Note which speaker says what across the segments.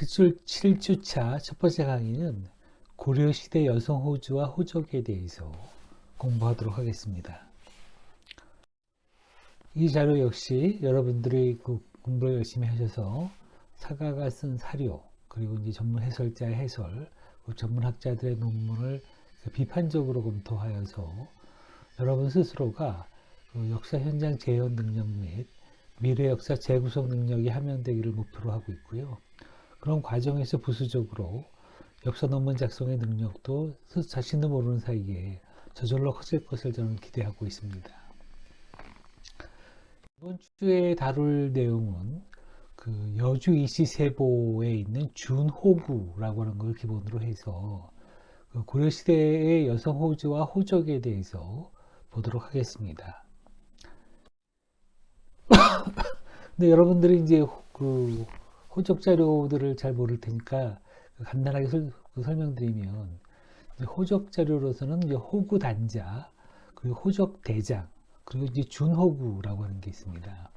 Speaker 1: 7주차 첫 번째 강의는 고려시대 여성 호주와 호적에 대해서 공부하도록 하겠습니다. 이 자료 역시 여러분들이 공부를 열심히 하셔서 사가가 쓴 사료, 그리고 이제 전문 해설자의 해설, 전문학자들의 논문을 비판적으로 검토하여서 여러분 스스로가 역사 현장 재현 능력 및 미래 역사 재구성 능력이 함양되기를 목표로 하고 있고요. 그런 과정에서 부수적으로 역사 논문 작성의 능력도 자신도 모르는 사이에 저절로 커질 것을 저는 기대하고 있습니다. 이번 주에 다룰 내용은 그 여주 이시세보에 있는 준호구라고 하는 걸 기본으로 해서 그 고려시대의 여성 호주와 호적에 대해서 보도록 하겠습니다. 근데 여러분들이 이제 그 호적 자료들을 잘 모를 테니까 간단하게 설명드리면, 호적 자료로서는 이제 호구 단자, 그리고 호적 대장, 그리고 이제 준호구라고 하는 게 있습니다.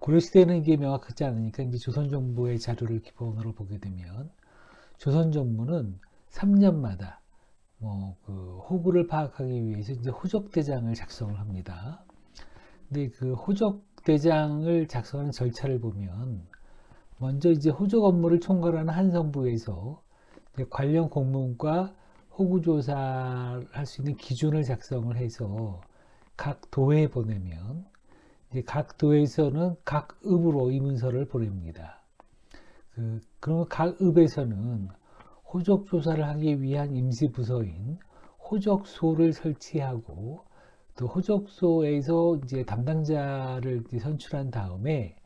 Speaker 1: 고려시대는 이게 명확하지 않으니까 이제 조선정부의 자료를 기본으로 보게 되면, 조선정부는 3년마다 그 호구를 파악하기 위해서 이제 호적대장을 작성을 합니다. 근데 그 호적대장을 작성하는 절차를 보면, 먼저 이제 호적 업무를 총괄하는 한성부에서 관련 공문과 호구조사를 할 수 있는 기준을 작성을 해서 각 도에 보내면, 이제 각 도에서는 각 읍으로 이 문서를 보냅니다. 그러면 각 읍에서는 호적 조사를 하기 위한 임시부서인 호적소를 설치하고, 또 호적소에서 이제 담당자를 이제 선출한 다음에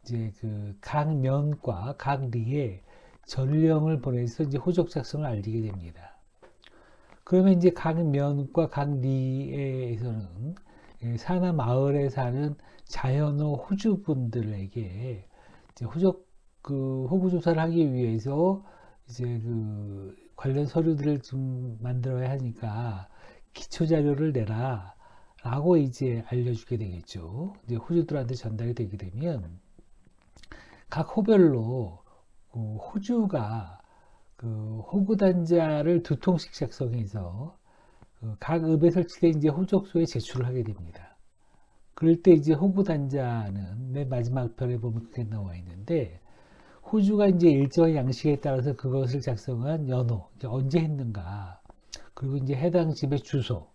Speaker 1: 이제 그 각 면과 각 리에 전령을 보내서 이제 호적 작성을 알리게 됩니다. 그러면 이제 각 면과 각 리에서는 사나 마을에 사는 자연호 호주분들에게 이제 호구 조사를 하기 위해서 이제 그 관련 서류들을 좀 만들어야 하니까 기초 자료를 내라 라고 이제 알려주게 되겠죠. 이제 호주들한테 전달이 되게 되면 각 호별로 호주가 그 호구 단자를 2통씩 작성해서 각 읍에 설치된 이제 호적소에 제출을 하게 됩니다. 그럴 때 이제 호구 단자는 맨 마지막 편에 보면 그게 나와 있는데, 호주가 이제 일정한 양식에 따라서 그것을 작성한 연호, 언제 했는가, 그리고 이제 해당 집의 주소,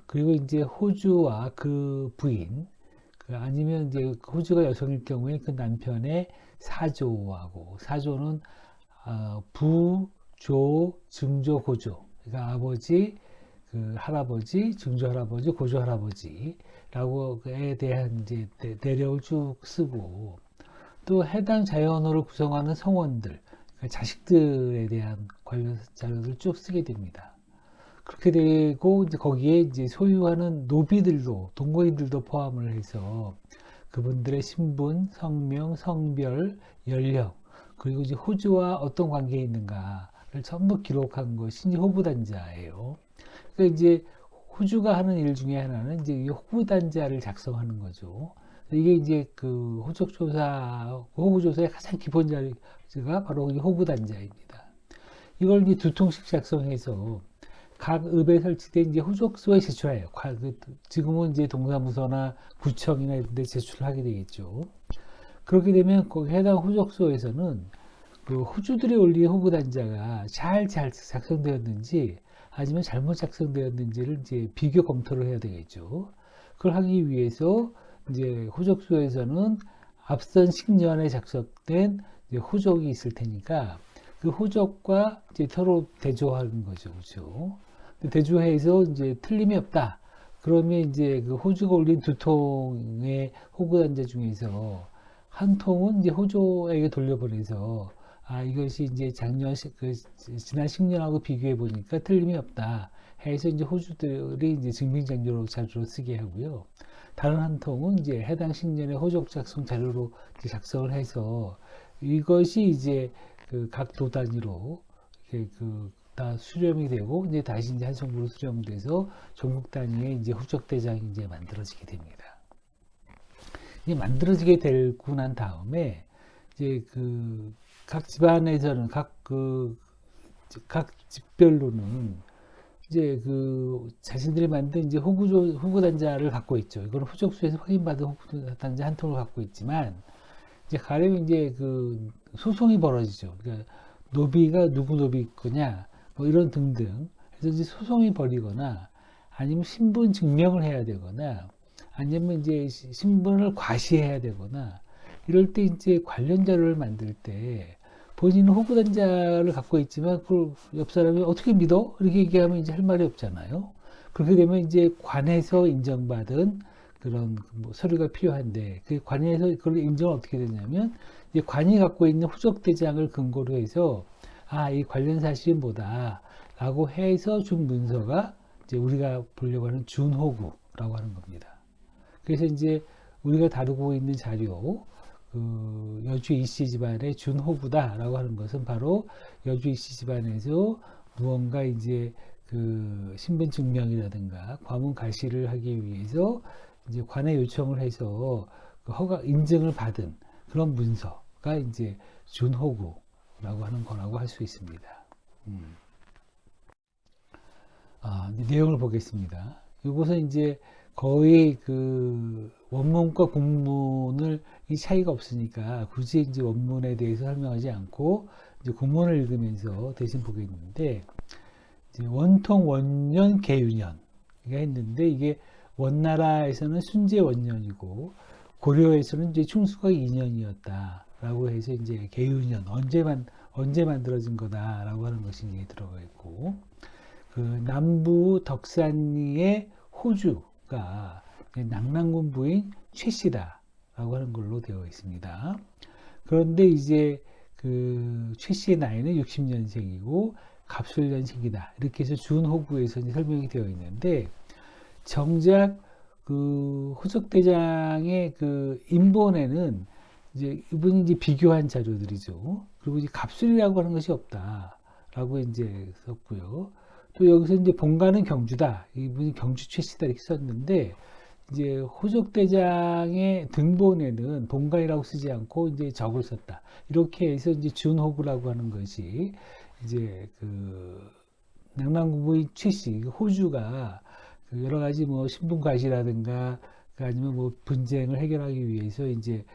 Speaker 1: 그리고 이제 호주와 그 부인, 아니면 이제 호주가 여성일 경우에 그 남편의 사조하고, 사조는 부, 조, 증조, 고조, 그러니까 아버지, 그 할아버지, 증조 할아버지, 고조 할아버지라고에 대한 이제 내력을 쭉 쓰고, 또 해당 자연호를 구성하는 성원들, 그러니까 자식들에 대한 관련 자료를 쭉 쓰게 됩니다. 그렇게 되고 이제 거기에 이제 소유하는 노비들도, 동거인들도 포함을 해서 그분들의 신분, 성명, 성별, 연령, 그리고 이제 호주와 어떤 관계에 있는가를 전부 기록한 것이 이제 호구단자예요. 그러니까 이제 호주가 하는 일 중에 하나는 이제 이 호구단자를 작성하는 거죠. 이게 이제 그 호적조사, 호구조사의 가장 기본 자료가 바로 이 호구단자입니다. 이걸 이제 2통씩 작성해서 각 읍에 설치된 이제 호적소에 제출해요. 지금은 이제 동사무소나 구청이나 이런 데 제출을 하게 되겠죠. 그렇게 되면 거기 해당 호적소에서는 그 호주들이 올린 호구단자가 잘 작성되었는지 아니면 잘못 작성되었는지를 이제 비교 검토를 해야 되겠죠. 그걸 하기 위해서 이제 호적소에서는 앞선 10년에 작성된 이제 호적이 있을 테니까 그 호적과 이제 서로 대조하는 거죠. 그렇죠? 대조해서 이제 틀림이 없다. 그러면 이제 그 호주가 올린 2통의 호구단자 중에서 한 통은 이제 호주에게 돌려보내서 이것이 이제 지난 10년하고 비교해 보니까 틀림이 없다 해서 이제 호주들이 이제 증빙자료로 쓰게 하고요. 다른 한 통은 이제 해당 10년의 호적 작성 자료로 작성을 해서 이것이 이제 그 각 도 단위로 다 수렴이 되고 이제 다시 이제 한성부로 수렴돼서 전국 단위의 이제 호적 대장이 이제 만들어지게 됩니다. 이게 만들어지게 되고 난 다음에 이제 각 집안에서는 각 집별로는 이제 자신들이 만든 이제 호구 단자를 갖고 있죠. 이거는 후적수에서 확인받은 호구 단자 한 통을 갖고 있지만 이제 가령 이제 소송이 벌어지죠. 그러니까 노비가 누구 노비 거냐 뭐 이런 등등. 그래서 이제 소송이 벌이거나 아니면 신분 증명을 해야 되거나 아니면 이제 신분을 과시해야 되거나 이럴 때 이제 관련 자료를 만들 때 본인은 호구 단자를 갖고 있지만 그걸 옆 사람이 어떻게 믿어? 이렇게 얘기하면 이제 할 말이 없잖아요. 그렇게 되면 이제 관에서 인정받은 그런 뭐 서류가 필요한데 그 관에서 그걸 인정을 어떻게 되냐면 이제 관이 갖고 있는 후적 대장을 근거로 해서 이 관련 사실이 뭐다라고 해서 준 문서가 이제 우리가 보려고 하는 준호구라고 하는 겁니다. 그래서 이제 우리가 다루고 있는 자료 여주 이씨 집안의 준호구다라고 하는 것은 바로 여주 이씨 집안에서 무언가 이제 신분 증명이라든가 과문 가시를 하기 위해서 이제 관에 요청을 해서 허가 인증을 받은 그런 문서가 이제 준호구라고 하는 거라고 할 수 있습니다. 이제 내용을 보겠습니다. 이것은 이제 거의 원문과 국문을 이 차이가 없으니까 굳이 이제 원문에 대해서 설명하지 않고 이제 국문을 읽으면서 대신 보겠는데 이제 원통 원년 계유년가 했는데 이게 원나라에서는 순제 원년이고 고려에서는 이제 충수가 2년이었다라고 해서 이제 계유년 언제 만들어진 거다라고 하는 것이 이제 들어가 있고 남부 덕산리의 호주가 낙랑군 부인 최씨다라고 하는 걸로 되어 있습니다. 그런데 이제 최 씨의 나이는 60년생이고 갑술년생이다. 이렇게 해서 준호구에서 설명이 되어 있는데 정작 후적대장의 인본에는 이제 이분이 이제 비교한 자료들이죠. 그리고 이제 갑술이라고 하는 것이 없다라고 이제 썼고요. 또 여기서 이제 본가는 경주다. 이분이 경주 최씨다 이렇게 썼는데 이제 호적대장의 등본에는 본가이라고 쓰지 않고 이제 적을 썼다. 이렇게 해서 이제 준호구라고 하는 것이 이제 낙랑군부의 최씨 호주가 여러 가지 뭐 신분 과시라든가 아니면 뭐 분쟁을 해결하기 위해서 이제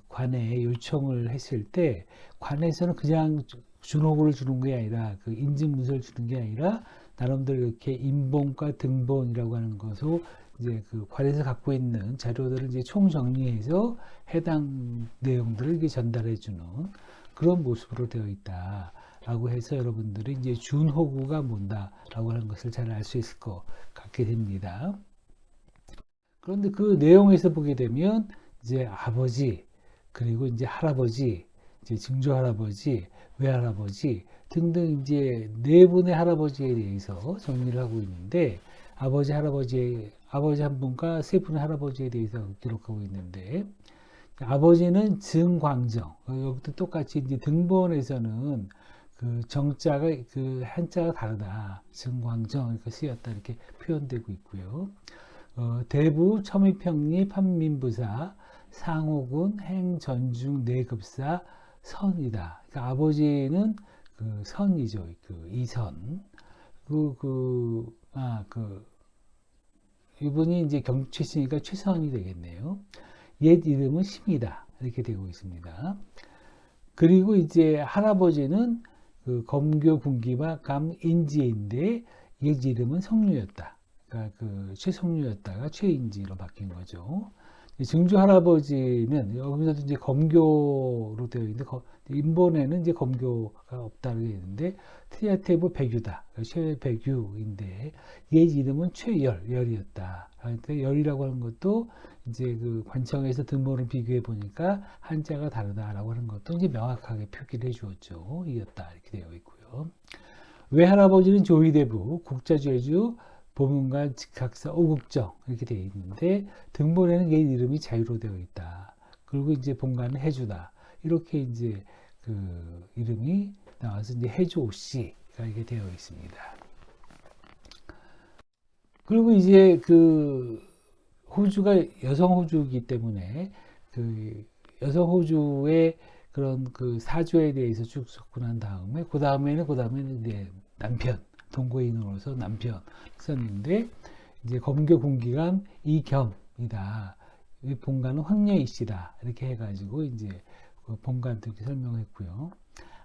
Speaker 1: 관에 요청을 했을 때 관에서는 그냥 준호구를 주는 게 아니라 인증 문서를 주는 게 아니라 나름대로 이렇게 인본과 등본이라고 하는 것으로 이제 관에서 갖고 있는 자료들을 이제 총정리해서 해당 내용들을 이렇게 전달해 주는 그런 모습으로 되어 있다라고 해서 여러분들이 이제 준호구가 뭔다라고 하는 것을 잘 알 수 있을 것 같게 됩니다. 그런데 그 내용에서 보게 되면 이제 아버지 그리고 이제 할아버지 이제 증조 할아버지 외할아버지 등등 이제 네 분의 할아버지에 대해서 정리를 하고 있는데 아버지 한 분과 세 분의 할아버지에 대해서 기록하고 있는데 아버지는 증광정 여기도 똑같이 이제 등본에서는 정자가 한자가 다르다 증광정 이렇게 쓰였다 이렇게 표현되고 있고요. 대부 첨의평리 판민부사 상호군 행전중 내급사 선이다. 그러니까 아버지는 선이죠. 이선. 이분이 이제 경추씨니까 최선이 되겠네요. 옛 이름은 심이다. 이렇게 되고 있습니다. 그리고 이제 할아버지는 검교 군기와 감인지인데 옛 이름은 성류였다. 그러니까 최성류였다가 최인지로 바뀐 거죠. 증조 할아버지는 여기서도 이제 검교로 되어 있는데 인본에는 이제 검교가 없다고 되어 있는데 트리아테브 백유다. 최백유인데 옛 이름은 열이었다. 그러니까 열이라고 하는 것도 이제 관청에서 등본을 비교해 보니까 한자가 다르다라고 하는 것도 이제 명확하게 표기를 해 주었죠. 이었다 이렇게 되어 있고요. 외할아버지는 조의대부, 국자죄주, 보문관, 직학사, 오국정 이렇게 되어 있는데 등본에는 얘 이름이 자유로 되어 있다. 그리고 이제 본관은 해주다. 이렇게 이제 이름이 나와서 이제 해주오씨가 이게 되어 있습니다. 그리고 이제 호주가 여성 호주이기 때문에 여성 호주의 그런 그 사조에 대해서 쭉 접근한 다음에 그 다음에는 이제 남편 동거인으로서 남편 썼는데 이제 검교 공기감 이겸이다. 이 본관은 황녀이 씨다. 이렇게 해가지고 이제 그 본관도 이렇게 설명했고요.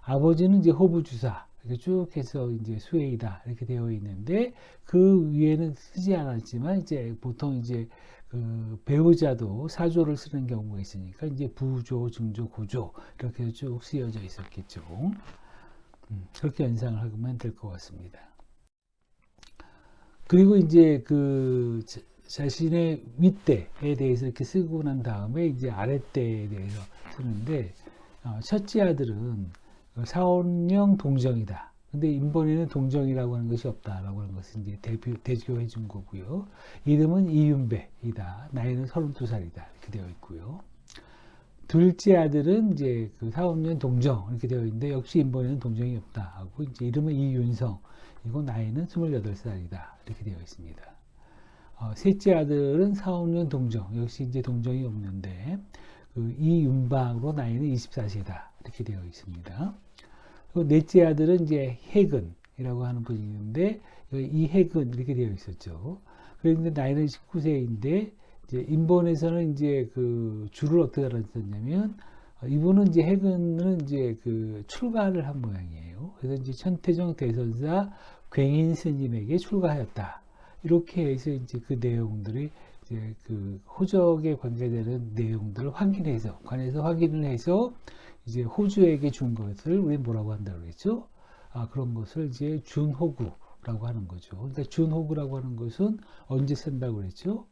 Speaker 1: 아버지는 이제 호부주사 이렇게 쭉 해서 이제 수혜이다 이렇게 되어 있는데 그 위에는 쓰지 않았지만 이제 보통 이제 그 배우자도 사조를 쓰는 경우가 있으니까 이제 부조, 증조, 고조 이렇게 쭉 쓰여져 있었겠죠. 그렇게 연상을 하면 될 것 같습니다. 그리고 이제 그 자신의 윗대에 대해서 이렇게 쓰고 난 다음에 이제 아랫대에 대해서 쓰는데 첫째 아들은 사원령 동정이다. 근데 인본에는 동정이라고 하는 것이 없다라고 하는 것을 이제 대조해 준 거고요. 이름은 이윤배이다. 나이는 32살이다. 이렇게 되어 있고요. 둘째 아들은 이제 그 사원년 동정 이렇게 되어 있는데 역시 인본에는 동정이 없다 하고 이제 이름은 이윤성 이거 나이는 28살이다. 이렇게 되어 있습니다. 셋째 아들은 사원년 동정 역시 이제 동정이 없는데 그 이윤방으로 나이는 24세다. 이렇게 되어 있습니다. 그리고 넷째 아들은 이제 해근이라고 하는 분이 있는데 이 해근 이렇게 되어 있었죠. 그런데 나이는 19세인데 이제 인본에서는 이제 그 줄을 어떻게 알았었냐면 이분은 이제 해근은 이제 그 출가를 한 모양이에요. 그래서 이제 천태종 대선사 굉인 스님에게 출가하였다. 이렇게 해서 이제 그 내용들이 이제 그 호적에 관계되는 내용들을 관해서 확인을 해서 이제 호주에게 준 것을 우리 뭐라고 한다고 그랬죠? 그런 것을 이제 준호구라고 하는 거죠. 그러니까 준호구라고 하는 것은 언제 쓴다고 그랬죠?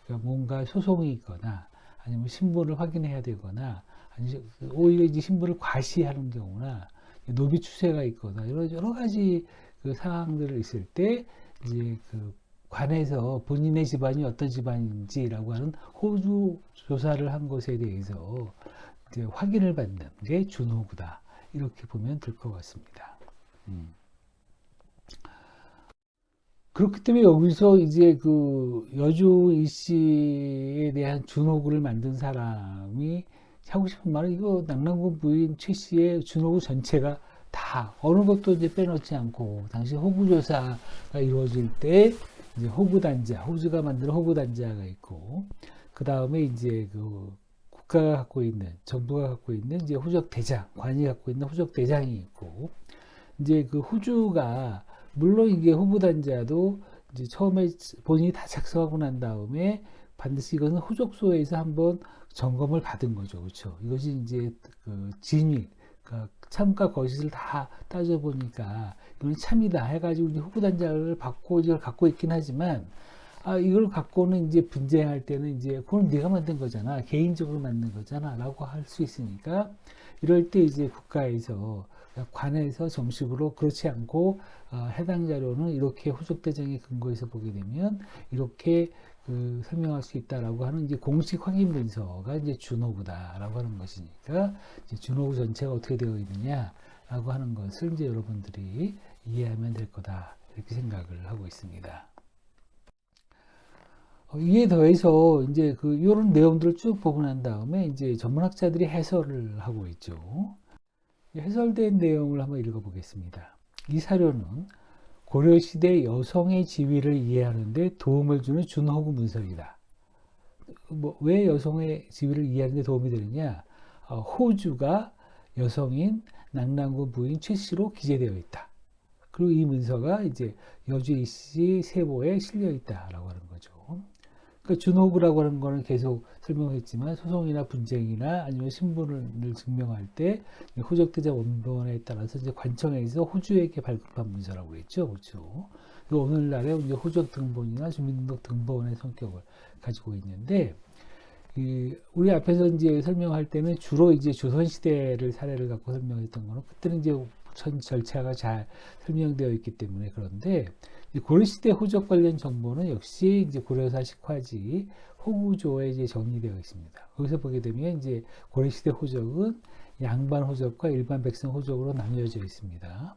Speaker 1: 그러니까 뭔가 소송이 있거나 아니면 신분을 확인해야 되거나 아니면 오히려 이제 신분을 과시하는 경우나 노비 추세가 있거나 여러 가지 그 상황들을 있을 때 이제 그 관에서 본인의 집안이 어떤 집안인지라고 하는 호주 조사를 한 것에 대해서 이제 확인을 받는 게 준호구다. 이렇게 보면 될 것 같습니다. 그렇기 때문에 여기서 이제 그 여주 이 씨에 대한 준호구를 만든 사람이 하고 싶은 말은 이거 낙랑군 부인 최 씨의 준호구 전체가 다 어느 것도 이제 빼놓지 않고 당시 호구조사가 이루어질 때 이제 호구단자, 호주가 만든 호구단자가 있고 그 다음에 이제 그 국가가 갖고 있는 정부가 갖고 있는 이제 호적대장, 관이 갖고 있는 호적대장이 있고 이제 그 호주가 물론 이게 호구단자도 이제 처음에 본인이 다 작성하고 난 다음에 반드시 이것은 호적소에서 한번 점검을 받은 거죠, 그렇죠? 이것이 이제 그 진위, 그러니까 참과 거짓을 다 따져보니까 이건 참이다 해가지고 이제 호구단자를 받고 이걸 갖고 있긴 하지만 이걸 갖고는 이제 분쟁할 때는 이제 그건 네가 만든 거잖아, 개인적으로 만든 거잖아 라고 할 수 있으니까 이럴 때 이제 국가에서 관에서 정식으로 그렇지 않고 해당 자료는 이렇게 호적대장의 근거에서 보게 되면 이렇게 그 설명할 수 있다라고 하는 이제 공식 확인 문서가 이제 준호구다라고 하는 것이니까 이제 준호구 전체가 어떻게 되어 있느냐라고 하는 것을 이제 여러분들이 이해하면 될 거다 이렇게 생각을 하고 있습니다. 이에 더해서 이제 그 이런 내용들을 쭉 보고 난 다음에 이제 전문학자들이 해설을 하고 있죠. 해설된 내용을 한번 읽어보겠습니다. 이 사료는 고려시대 여성의 지위를 이해하는 데 도움을 주는 준호구 문서이다. 왜 여성의 지위를 이해하는 데 도움이 되느냐? 호주가 여성인 낙랑군 부인 최 씨로 기재되어 있다. 그리고 이 문서가 이제 여주 이씨 세보에 실려 있다라고 하는 거죠. 그러니까 준호구라고 하는 거는 계속 설명했지만 소송이나 분쟁이나 아니면 신분을 증명할 때 호적대장 원본에 따라서 이제 관청에서 호주에게 발급한 문서라고 했죠, 그렇죠? 오늘날의 이제 호적 등본이나 주민등록 등본의 성격을 가지고 있는데 우리 앞에서 이제 설명할 때는 주로 이제 조선시대를 사례를 갖고 설명했던 거는 그때는 이제 절차가 잘 설명되어 있기 때문에 그런데 고려시대 호적 관련 정보는 역시 이제 고려사 식화지 호구조에 이제 정리되어 있습니다. 거기서 보게 되면 이제 고려시대 호적은 양반 호적과 일반 백성 호적으로 나뉘어져 있습니다.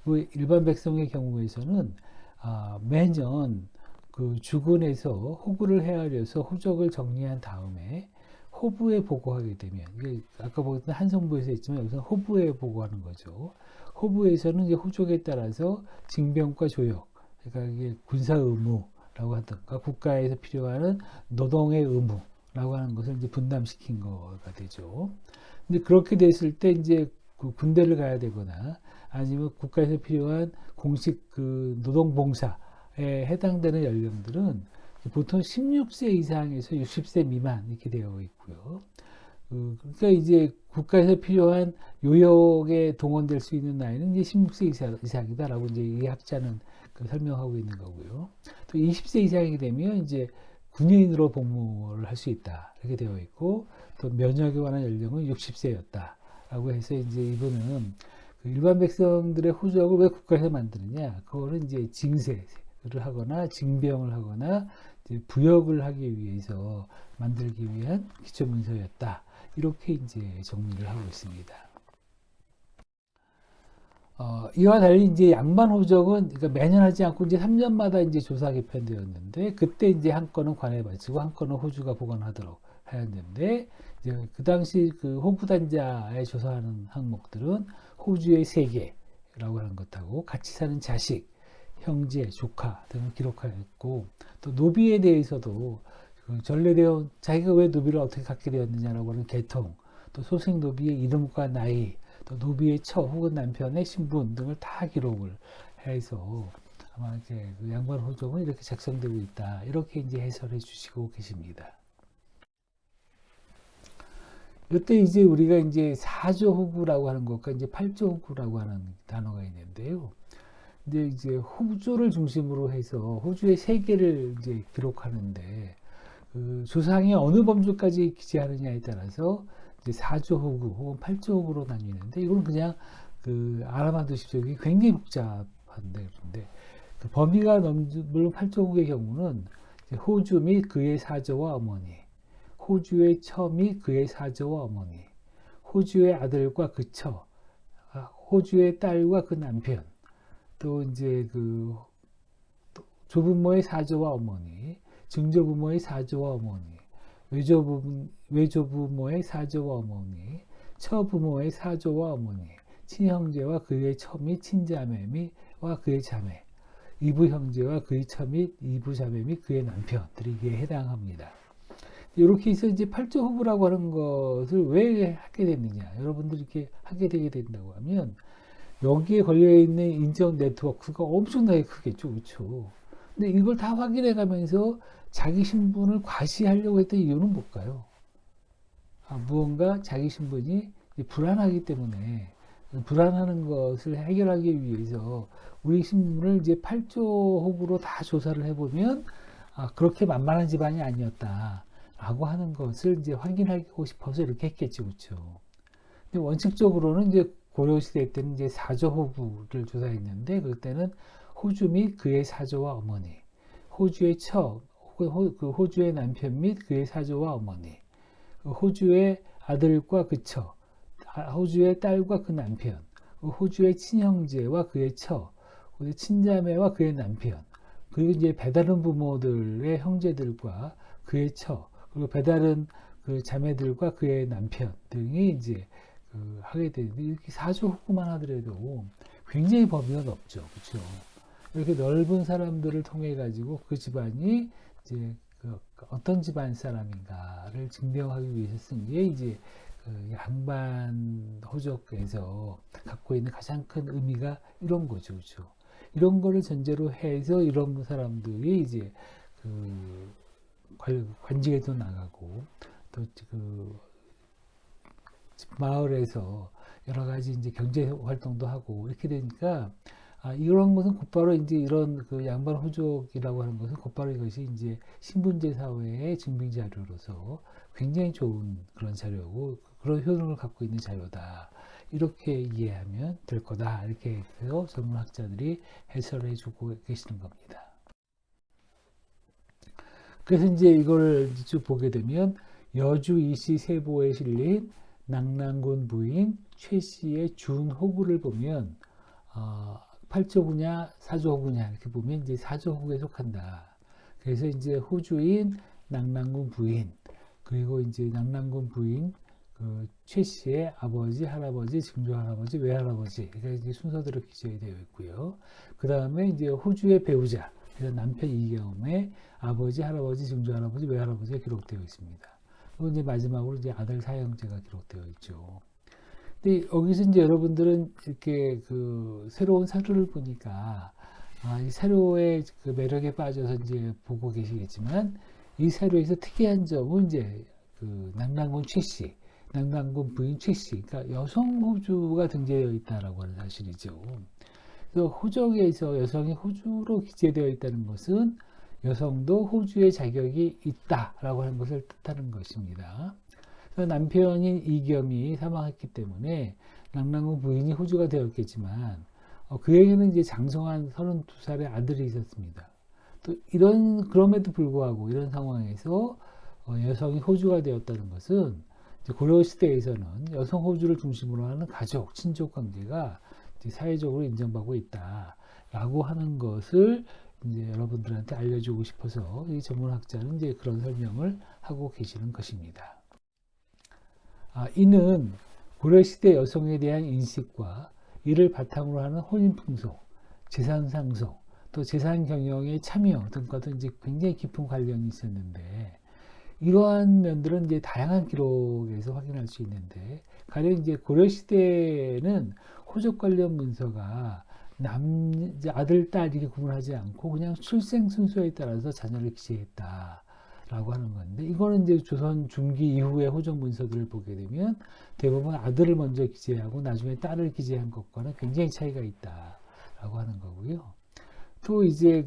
Speaker 1: 그 일반 백성의 경우에서는 매년 그 주군에서 호구를 헤아려서 호적을 정리한 다음에 호부에 보고하게 되면, 이게 아까 보던 한성부에서 있지만 여기서 호부에 보고하는 거죠. 호부에서는 이제 호족에 따라서 징병과 조역, 그러니까 이게 군사 의무라고 하던가 국가에서 필요한 노동의 의무라고 하는 것을 이제 분담시킨 거가 되죠. 근데 그렇게 됐을 때 이제 그 군대를 가야 되거나 아니면 국가에서 필요한 공식 그 노동봉사에 해당되는 연령들은 보통 16세 이상에서 60세 미만 이렇게 되어 있고요. 그러니까 이제 국가에서 필요한 요역에 동원될 수 있는 나이는 이제 16세 이상이다라고 이제 이 학자는 설명하고 있는 거고요. 또 20세 이상이 되면 이제 군인으로 복무를 할 수 있다 이렇게 되어 있고, 또 면역에 관한 연령은 60세였다라고 해서 이제 이분은 그 일반 백성들의 후적을 왜 국가에서 만드느냐? 그거는 이제 징세를 하거나 징병을 하거나 이제 부역을 하기 위해서 만들기 위한 기초문서였다. 이렇게 이제 정리를 하고 있습니다. 이와 달리 이제 양반 호적은 그러니까 매년 하지 않고 이제 3년마다 이제 조사 개편되었는데, 그때 이제 한 건은 관에 바치고 한 건은 호주가 보관하도록 하였는데, 이제 그 당시 그 호부단자에 조사하는 항목들은 호주의 세계라고 하는 것하고 같이 사는 자식, 형제, 조카 등을 기록하였고, 또 노비에 대해서도 그 전래되어 자기가 왜 노비를 어떻게 갖게 되었느냐라고 하는 계통, 또 소생 노비의 이름과 나이, 또 노비의 처 혹은 남편의 신분 등을 다 기록을 해서 아마 이렇게 그 양반 호적은 이렇게 작성되고 있다. 이렇게 이제 해설해 주시고 계십니다. 이때 이제 우리가 이제 사조호구라고 하는 것과 이제 팔조호구라고 하는 단어가 있는데요. 근데 이제 호주를 중심으로 해서 호주의 세계를 이제 기록하는데, 그 조상이 어느 범주까지 기재하느냐에 따라서 이제 4조 호구 혹은 8조 호구로 나뉘는데, 이건 그냥 그 알아만 두십시오. 이게 굉장히 복잡한데, 그런데 그 범위가 물론 8조 호구의 경우는 호주 및 그의 사조와 어머니, 호주의 처 및 그의 사조와 어머니, 호주의 아들과 그 처, 호주의 딸과 그 남편, 또 이제 그 조부모의 사조와 어머니, 증조부모의 사조와 어머니, 외조부모의 사조와 어머니, 처부모의 사조와 어머니, 친형제와 그의 처 및 친자매와 그의 자매, 이부형제와 그의 처 및 이부자매 및 그의 남편들에게 해당합니다. 이렇게 해서 이제 팔조호부라고 하는 것을 왜 하게 됐느냐? 여러분들이 이렇게 하게 되게 된다고 하면, 여기에 걸려있는 인적 네트워크가 엄청나게 크겠죠. 그렇죠? 근데 이걸 다 확인해 가면서 자기 신분을 과시하려고 했던 이유는 뭘까요? 무언가 자기 신분이 불안하기 때문에, 불안하는 것을 해결하기 위해서 우리 신분을 이제 팔조호구로 다 조사를 해보면 그렇게 만만한 집안이 아니었다라고 하는 것을 이제 확인하고 싶어서 이렇게 했겠죠. 그렇죠? 근데 원칙적으로는 이제 고려시대 때는 이제 사조호구를 조사했는데, 그때는 호주 및 그의 사조와 어머니, 호주의 처, 그 호주의 남편 및 그의 사조와 어머니, 호주의 아들과 그 처, 호주의 딸과 그 남편, 호주의 친형제와 그의 처, 친자매와 그의 남편, 그리고 이제 배다른 부모들의 형제들과 그의 처, 그리고 배다른 그 자매들과 그의 남편 등이 이제 하게 되는데, 이렇게 사조호구만 하더라도 굉장히 범위가 넓죠. 그렇죠? 이렇게 넓은 사람들을 통해 가지고 그 집안이 이제 그 어떤 집안 사람인가를 증명하기 위해서 쓴 게 이제 그 양반 호적에서 갖고 있는 가장 큰 의미가 이런 거죠. 그렇죠? 이런 거를 전제로 해서 이런 사람들이 이제 그 관직에도 나가고, 또 그 마을에서 여러 가지 이제 경제 활동도 하고 이렇게 되니까, 이런 것은 곧바로 이제 이런 그 양반 호족이라고 하는 것은 곧바로 이것이 이제 신분제 사회의 증빙 자료로서 굉장히 좋은 그런 자료고, 그런 효능을 갖고 있는 자료다. 이렇게 이해하면 될 거다. 이렇게 해서 전문학자들이 해설해 주고 계시는 겁니다. 그래서 이제 이걸 쭉 보게 되면 여주 이씨 세보에 실린 낙랑군 부인 최 씨의 준호구를 보면, 팔조구냐 사조호구냐 이렇게 보면 이제 사조호구에 속한다. 그래서 이제 호주인 낙랑군 부인, 그리고 이제 낙랑군 부인 최 씨의 아버지, 할아버지, 증조 할아버지, 외할아버지 이렇게 순서대로 기재되어 있고요. 그 다음에 이제 호주의 배우자, 그래서 남편 이경의 아버지, 할아버지, 증조 할아버지, 외할아버지가 기록되어 있습니다. 그리고 이제 마지막으로 이제 아들 사형제가 기록되어 있죠. 근데 여기서 이제 여러분들은 이렇게 새로운 사료를 보니까 이 사료의 그 매력에 빠져서 이제 보고 계시겠지만 이 사료에서 특이한 점은 이제 낙랑군 최 씨, 낙랑군 부인 최 씨, 그러니까 여성 호주가 등재되어 있다라고 하는 사실이죠. 그래서 호적에서 여성이 호주로 기재되어 있다는 것은 여성도 호주의 자격이 있다라고 하는 것을 뜻하는 것입니다. 그래서 남편인 이겸이 사망했기 때문에 낙랑군 부인이 호주가 되었겠지만 그에게는 이제 장성한 32살의 아들이 있었습니다. 또 그럼에도 불구하고 이런 상황에서 여성이 호주가 되었다는 것은 고려 시대에서는 여성 호주를 중심으로 하는 가족, 친족 관계가 사회적으로 인정받고 있다라고 하는 것을 이제 여러분들한테 알려주고 싶어서 이 전문학자는 이제 그런 설명을 하고 계시는 것입니다. 이는 고려 시대 여성에 대한 인식과 이를 바탕으로 하는 혼인 풍속, 재산 상속, 또 재산 경영의 참여 등과도 이제 굉장히 깊은 관련이 있었는데 이러한 면들은 이제 다양한 기록에서 확인할 수 있는데 가령 이제 고려 시대에는 호적 관련 문서가 아들, 딸 이렇게 구분하지 않고 그냥 출생 순서에 따라서 자녀를 기재했다라고 하는 건데 이거는 이제 조선 중기 이후의 호적 문서들을 보게 되면 대부분 아들을 먼저 기재하고 나중에 딸을 기재한 것과는 굉장히 차이가 있다라고 하는 거고요. 또 이제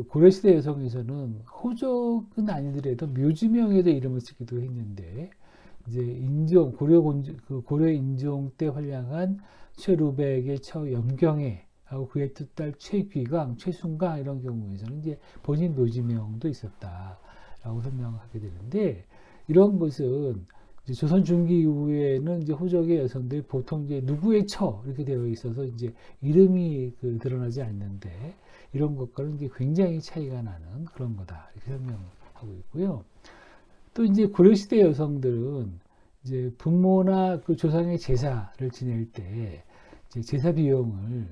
Speaker 1: 고려시대 여성에서는 호적은 아니더라도 묘지명에도 이름을 쓰기도 했는데 이제 고려 인종 때 활약한 최루백의 처염경애 하고 그의 두 딸 최귀강, 최순강 이런 경우에서는 이제 본인 묘지명도 있었다라고 설명하게 되는데 이런 것은 이제 조선 중기 이후에는 이제 호적의 여성들이 보통 이제 누구의 처 이렇게 되어 있어서 이제 이름이 드러나지 않는데 이런 것과는 이제 굉장히 차이가 나는 그런 거다 이렇게 설명하고 있고요. 또 이제 고려시대 여성들은 이제 부모나 조상의 제사를 지낼 때 이제 제사 비용을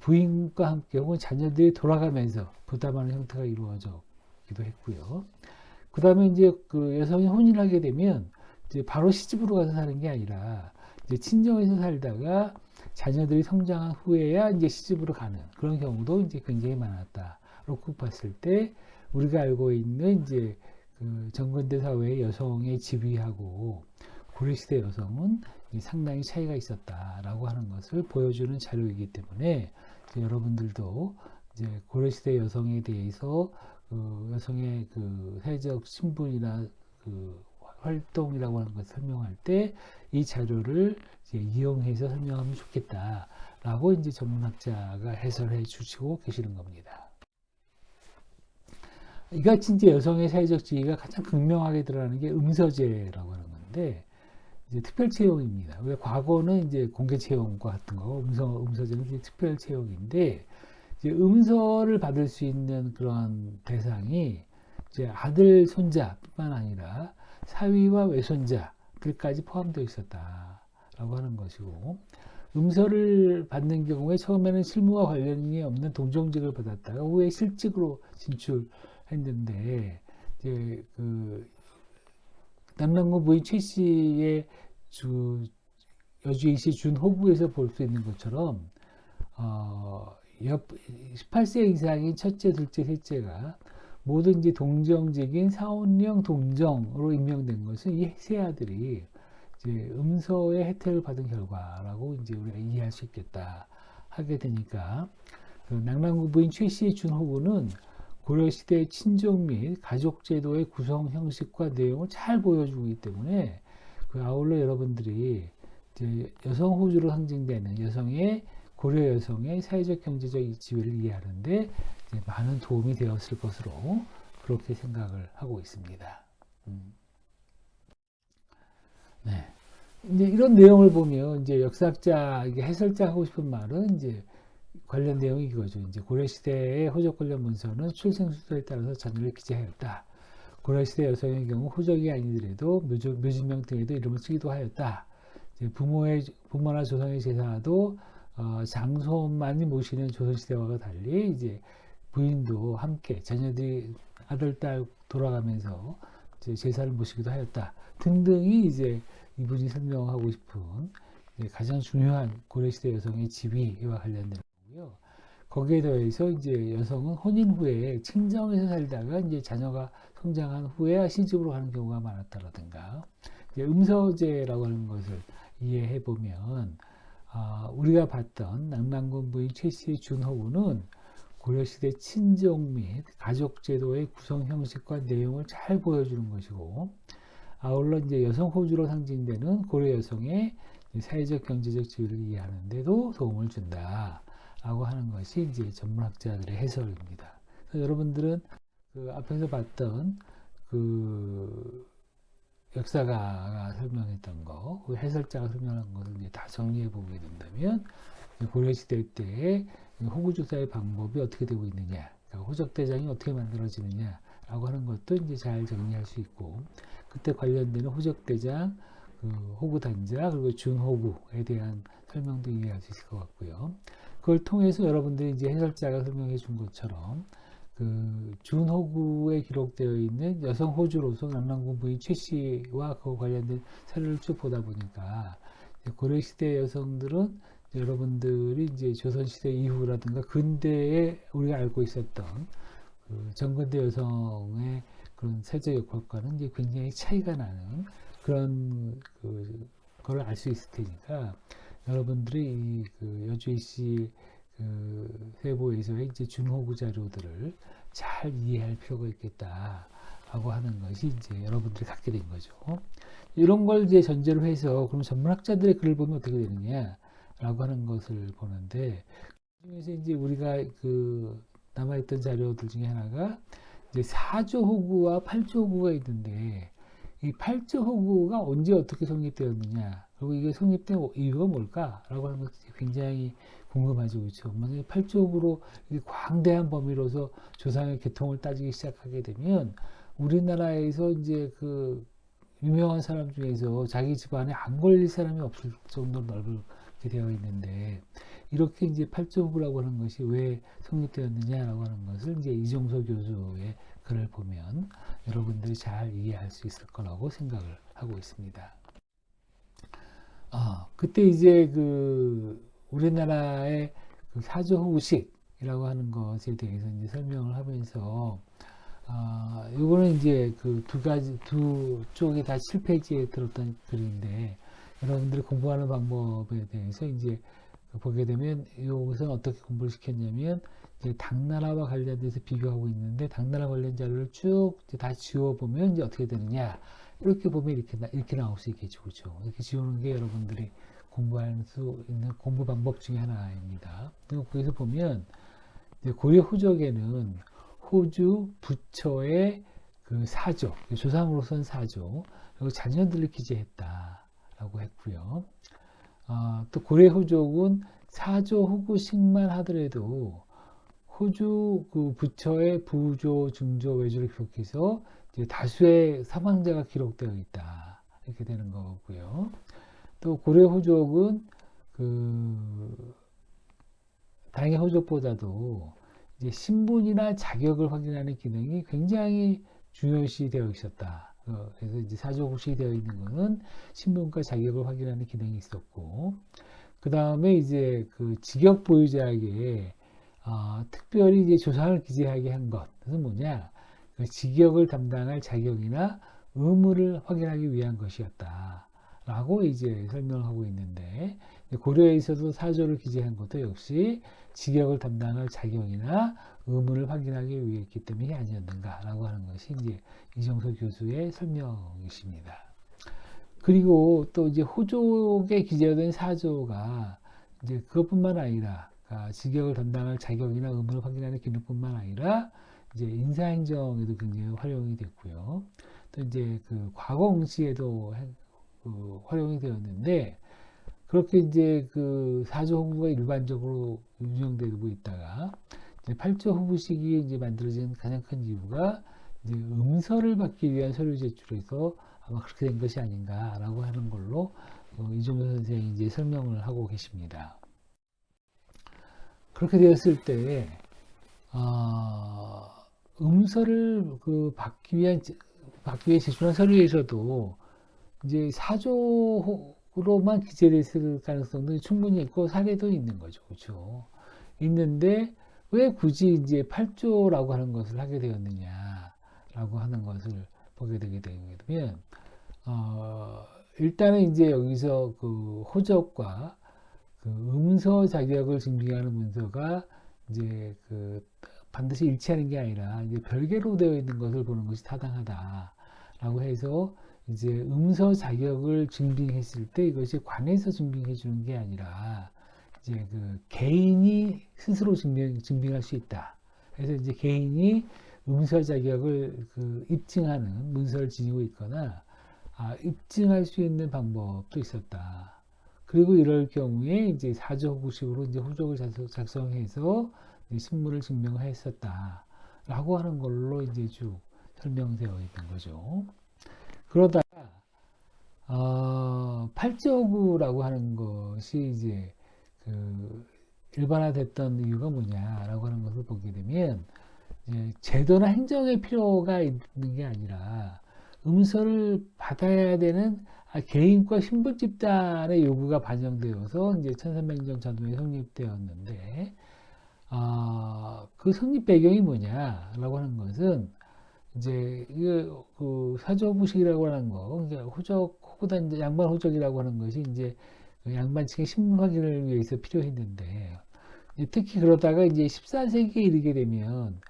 Speaker 1: 부인과 함께 혹은 자녀들이 돌아가면서 부담하는 형태가 이루어지기도 했고요. 그 다음에 이제 여성이 혼인하게 되면 이제 바로 시집으로 가서 사는 게 아니라 이제 친정에서 살다가 자녀들이 성장한 후에야 이제 시집으로 가는 그런 경우도 이제 굉장히 많았다. 그렇고 봤을 때 우리가 알고 있는 이제 정근대 사회의 여성의 지위하고 고려시대 여성은 상당히 차이가 있었다라고 하는 것을 보여주는 자료이기 때문에 이제 여러분들도 이제 고려시대 여성에 대해서 여성의 사회적 신분이나 활동이라고 하는 것을 설명할 때 이 자료를 이제 이용해서 설명하면 좋겠다라고 이제 전문학자가 해설해 주시고 계시는 겁니다. 이같이 이제 여성의 사회적 지위가 가장 극명하게 드러나는 게 음서제라고 하는 건데 이제 특별 채용입니다. 왜 과거는 이제 공개 채용과 같은 거, 음서제는 이제 특별 채용인데 이제 음서를 받을 수 있는 그런 대상이 이제 아들, 손자뿐만 아니라 사위와 외손자들까지 포함되어 있었다라고 하는 것이고 음서를 받는 경우에 처음에는 실무와 관련이 없는 동정직을 받았다가 후에 실직으로 진출했는데 이제 낙랑군 부인 최 씨의 여주이시 준호부에서 볼 수 있는 것처럼 18세 이상인 첫째, 둘째, 셋째가 모두 이제 동정직인 사원령 동정으로 임명된 것은 이 세 아들이 이제 음서의 혜택을 받은 결과라고 이제 우리가 이해할 수 있겠다 하게 되니까 낙랑군 부인 최 씨의 준호부는 고려시대의 친족 및 가족제도의 구성 형식과 내용을 잘 보여주고 있기 때문에 아울러 여러분들이 이제 여성 호주로 상징되는 고려 여성의 사회적 경제적 지위를 이해하는데 많은 도움이 되었을 것으로 그렇게 생각을 하고 있습니다. 네. 이제 이런 내용을 보면 이제 역사학자, 해설자 하고 싶은 말은 이제 관련 내용이 이거죠. 이제 고려시대의 호적 관련 문서는 출생 순서에 따라서 자녀를 기재하였다. 고려시대 여성의 경우 호적이 아니더라도 묘진명 등에도 이름을 쓰기도 하였다. 부모나 조상의 제사도 장손만이 모시는 조선시대와 달리 이제 부인도 함께 자녀들이 아들, 딸 돌아가면서 이제 제사를 모시기도 하였다. 등등이 이제 이분이 설명하고 싶은 가장 중요한 고려시대 여성의 지위와 관련된 거고요. 거기에 더해서 이제 여성은 혼인 후에 친정에서 살다가 이제 자녀가 성장한 후에 시집으로 가는 경우가 많았다라든가, 이제 음서제라고 하는 것을 이해해 보면, 우리가 봤던 낙랑군 부인 최씨의 준호구는 고려시대 친정 및 가족제도의 구성 형식과 내용을 잘 보여주는 것이고, 아울러 이제 여성 호주로 상징되는 고려 여성의 사회적 경제적 지위를 이해하는 데도 도움을 준다 라고 하는 것이 이제 전문학자들의 해설입니다. 그래서 여러분들은 그 앞에서 봤던 그 역사가가 설명했던 거, 그 해설자가 설명한 것을 이제 다 정리해 보게 된다면, 고려시대 때의 호구조사의 방법이 어떻게 되고 있느냐, 그러니까 호적대장이 어떻게 만들어지느냐라고 하는 것도 이제 잘 정리할 수 있고, 그때 관련되는 호적대장, 그 호구단자, 그리고 준호구에 대한 설명도 이해할 수 있을 것 같고요. 그걸 통해서 여러분들이 이제 해설자가 설명해 준 것처럼 그 준호구에 기록되어 있는 여성 호주로서 낙랑군 부인 최씨와 그 관련된 사례를 쭉 보다 보니까 고려시대 여성들은 여러분들이 이제 조선시대 이후라든가 근대에 우리가 알고 있었던 그 정근대 여성의 그런 세제 역할과는 이제 굉장히 차이가 나는 그런 그걸 알 수 있을 테니까 여러분들이 이 그 여주희 씨 그 세보에서의 이제 준호구 자료들을 잘 이해할 필요가 있겠다라고 하는 것이 이제 여러분들이 갖게 된 거죠. 이런 걸 이제 전제로 해서 그럼 전문학자들의 글을 보면 어떻게 되느냐라고 하는 것을 보는데, 그중에서 이제 우리가 그 남아있던 자료들 중에 하나가 이제 4조 호구와 8조 호구가 있는데, 이 8조 호구가 언제 어떻게 성립되었느냐, 그리고 이게 성립된 이유가 뭘까라고 하는 것이 굉장히 궁금하죠, 그렇죠? 만약에 8조 호구로 광대한 범위로서 조상의 계통을 따지기 시작하게 되면 우리나라에서 이제 그 유명한 사람 중에서 자기 집안에 안 걸릴 사람이 없을 정도로 넓게 되어 있는데, 이렇게 이제 8조 호구라고 하는 것이 왜 성립되었느냐라고 하는 것을 이제 이종서 교수의 글을 보면 여러분들이 잘 이해할 수 있을 거라고 생각을 하고 있습니다. 그때 이제 그 우리나라의 그 사조 호구식이라고 하는 것에 대해서 이제 설명을 하면서, 요거는 이제 그 두 쪽이 다 7페이지에 들었던 글인데, 여러분들이 공부하는 방법에 대해서 이제 보게 되면 이것은 어떻게 공부를 시켰냐면, 이제 당나라와 관련돼서 비교하고 있는데, 당나라 관련 자료를 쭉 다 지워보면 이제 어떻게 되느냐, 이렇게 보면 이렇게 나올 수 있겠죠, 그렇죠? 이렇게 지우는 게 여러분들이 공부할 수 있는 공부 방법 중에 하나입니다. 그리고 거기서 보면 고려 호적에는 호주 부처의 그 사조, 조상으로서는 사조, 그리고 자녀들을 기재했다라고 했고요. 또 고려 호적은 사조 호구식만 하더라도 호주 그 부처의 부조, 증조, 외조를 기록해서 이제 다수의 사망자가 기록되어 있다, 이렇게 되는 거고요. 또 고려 호족은 그 당의 호족보다도 이제 신분이나 자격을 확인하는 기능이 굉장히 중요시 되어 있었다. 그래서 이제 사조국시 되어 있는 것은 신분과 자격을 확인하는 기능이 있었고, 그 다음에 이제 그 직역 보유자에게 특별히 이제 조상을 기재하게 한 것은 뭐냐? 그 직역을 담당할 자격이나 의무를 확인하기 위한 것이었다. 라고 이제 설명을 하고 있는데, 고려에서도 사조를 기재한 것도 역시 직역을 담당할 자격이나 의무를 확인하기 위했기 때문이 아니었는가라고 하는 것이 이제 이종서 교수의 설명이십니다. 그리고 또 이제 호족에 기재된 사조가 이제 그것뿐만 아니라 직역을 담당할 자격이나 의무를 확인하는 기능뿐만 아니라 이제 인사행정에도 굉장히 활용이 됐고요. 또 이제 그 과거 응시에도 활용이 되었는데, 그렇게 이제 그 사조 호구가 일반적으로 운영되고 있다가 이제 8조 호구식이 이제 만들어진 가장 큰 이유가 이제 음서를 받기 위한 서류 제출에서 아마 그렇게 된 것이 아닌가라고 하는 걸로 이종서 선생이 이제 설명을 하고 계십니다. 그렇게 되었을 때 음서를 받기 위해 제출한 서류에서도 이제 사조로만 기재됐을 가능성도 충분히 있고 사례도 있는 거죠, 그렇죠? 있는데 왜 굳이 이제 8조라고 하는 것을 하게 되었느냐라고 하는 것을 보게 되게 되면 일단은 이제 여기서 그 호적과 그 음서 자격을 증빙하는 문서가 이제 그 반드시 일치하는 게 아니라 이제 별개로 되어 있는 것을 보는 것이 타당하다라고 해서 이제 음서 자격을 증빙했을 때 이것이 관에서 증빙해 주는 게 아니라 이제 그 개인이 스스로 증빙할 수 있다. 그래서 이제 개인이 음서 자격을 입증하는 문서를 지니고 있거나 입증할 수 있는 방법도 있었다. 그리고 이럴 경우에 이제 사조호구식으로 이제 후적을 작성해서 신문을 증명했었다. 라고 하는 걸로 이제 쭉 설명되어 있는 거죠. 그러다가, 팔자호구라고 하는 것이 이제 일반화됐던 이유가 뭐냐라고 하는 것을 보게 되면, 이제 제도나 행정의 필요가 있는 게 아니라, 음서를 받아야 되는 개인과 신분 집단의 요구가 반영되어서 이제 1300년 전후에 성립되었는데, 그 성립 배경이 뭐냐라고 하는 것은 이제 그 사조부식이라고 하는 거, 그러니까 호구단자, 양반 호적이라고 하는 것이 이제 양반 측의 신분 확인을 위해서 필요했는데, 특히 그러다가 이제 14세기에 이르게 되면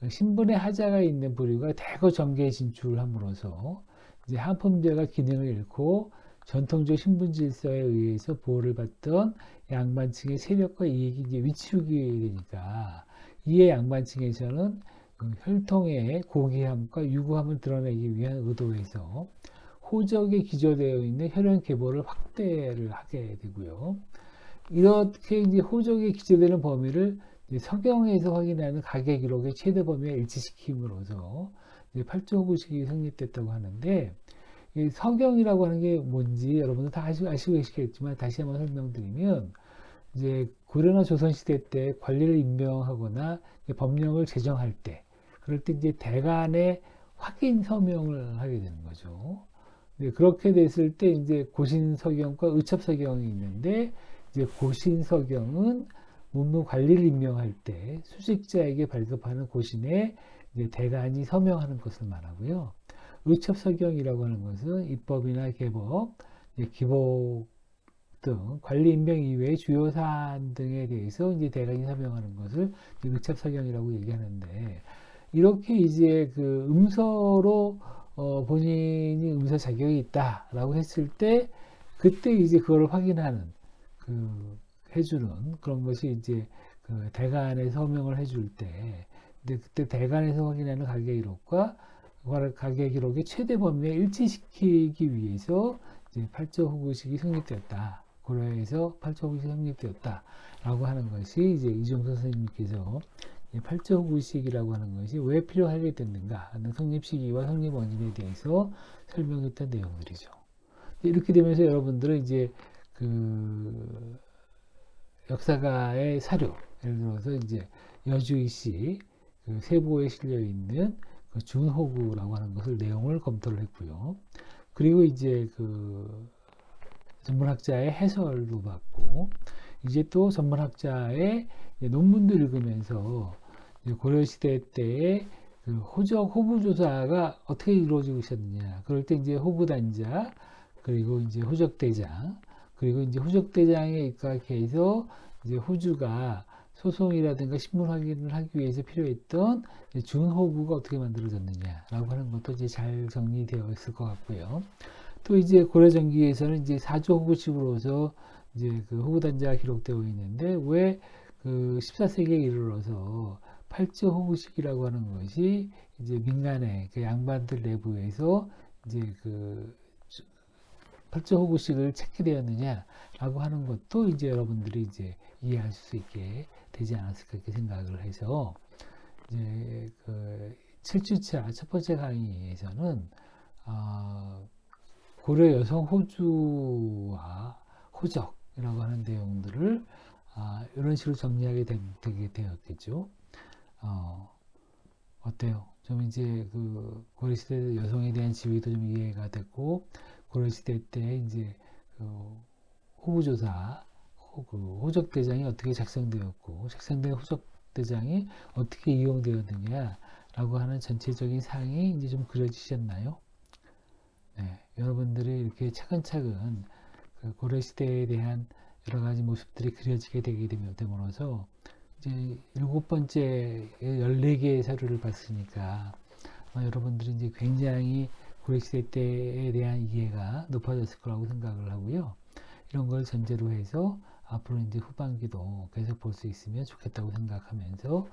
Speaker 1: 신분의 하자가 있는 부류가 대거 정계에 진출함으로써 이제 한품제가 기능을 잃고 전통적 신분 질서에 의해서 보호를 받던 양반층의 세력과 이익이 이제 위치우게 되니까 이에 양반층에서는 혈통의 고귀함과 유구함을 드러내기 위한 의도에서 호적에 기저되어 있는 혈연 계보를 확대를 하게 되고요. 이렇게 이제 호적에 기재되는 범위를 서경에서 확인하는 가계 기록의 최대 범위에 일치시킴으로써 팔조호구식이 성립됐다고 하는데, 이 서경이라고 하는 게 뭔지 여러분들 다 아시고 계시겠지만 다시 한번 설명드리면, 이제 고려나 조선시대 때 관리를 임명하거나 법령을 제정할 때, 그럴 때 이제 대간의 확인 서명을 하게 되는 거죠. 그렇게 됐을 때 이제 고신서경과 의첩서경이 있는데, 이제 고신서경은 문무 관리를 임명할 때 수식자에게 발급하는 고신에 이제 대간이 서명하는 것을 말하고요. 의첩서경이라고 하는 것은 입법이나 개법, 기복 등 관리 임명 이외의 주요 사안 등에 대해서 이제 대간이 서명하는 것을 의첩서경이라고 얘기하는데, 이렇게 이제 그 음서로 본인이 음서 자격이 있다라고 했을 때 그때 이제 그걸 확인하는 해주는 그런 것이 이제 대간에 서명을 해줄 때, 근데 그때 대간에서 확인하는 가계 기록과 가계 기록의 최대 범위에 일치시키기 위해서 이제 팔조호구식이 성립되었다. 고려에서 팔조호구식이 성립되었다라고 하는 것이 이제 이종서 선생님께서 팔조호구식이라고 하는 것이 왜 필요하게 됐는가 하는 성립 시기와 성립 원인에 대해서 설명했던 내용들이죠. 이렇게 되면서 여러분들은 이제 역사가의 사료, 예를 들어서 이제 여주이씨 세부에 실려 있는 준호구라고 하는 것을 내용을 검토를 했고요. 그리고 이제 전문학자의 해설도 받고, 이제 또 전문학자의 논문도 읽으면서 고려시대 때의 호적 호구 조사가 어떻게 이루어지고 있었느냐. 그럴 때 이제 호구단자, 그리고 이제 호적대장, 그리고 이제 호적대장에 입각해서 이제 호주가 소송이라든가 신분 확인을 하기 위해서 필요했던 준호구가 어떻게 만들어졌느냐라고 하는 것도 이제 잘 정리되어 있을 것 같고요. 또 이제 고려전기에서는 이제 사조호구식으로서 이제 호구단자가 기록되어 있는데 왜 14세기에 이르러서 팔조호구식이라고 하는 것이 이제 민간의 양반들 내부에서 이제 팔조호구식을 찾게 되었느냐라고 하는 것도 이제 여러분들이 이제 이해할 수 있게 되지 않았을까 이렇게 생각을 해서 이제 7주차 첫 번째 강의에서는 고려 여성 호주와 호적이라고 하는 내용들을 이런 식으로 정리하게 되게 되었겠죠. 어때요? 좀 이제 그 고려시대 여성에 대한 지위도 좀 이해가 됐고, 고려시대 때 이제 그 호구조사, 호적대장이 어떻게 작성되었고, 작성된 호적대장이 어떻게 이용되었느냐라고 하는 전체적인 상이 이제 좀 그려지셨나요? 네, 여러분들이 이렇게 차근차근 그 고려시대에 대한 여러 가지 모습들이 그려지게 되게 됨으로써 이제 7번째 14개의 사료를 봤으니까 여러분들이 이제 굉장히 고려시대 때에 대한 이해가 높아졌을 거라고 생각을 하고요. 이런 걸 전제로 해서 앞으로 이제 후반기도 계속 볼 수 있으면 좋겠다고 생각하면서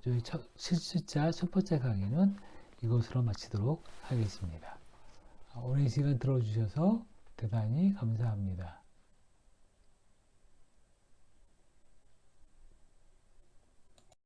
Speaker 1: 저희 실수자 첫 번째 강의는 이것으로 마치도록 하겠습니다. 오랜 시간 들어주셔서 대단히 감사합니다.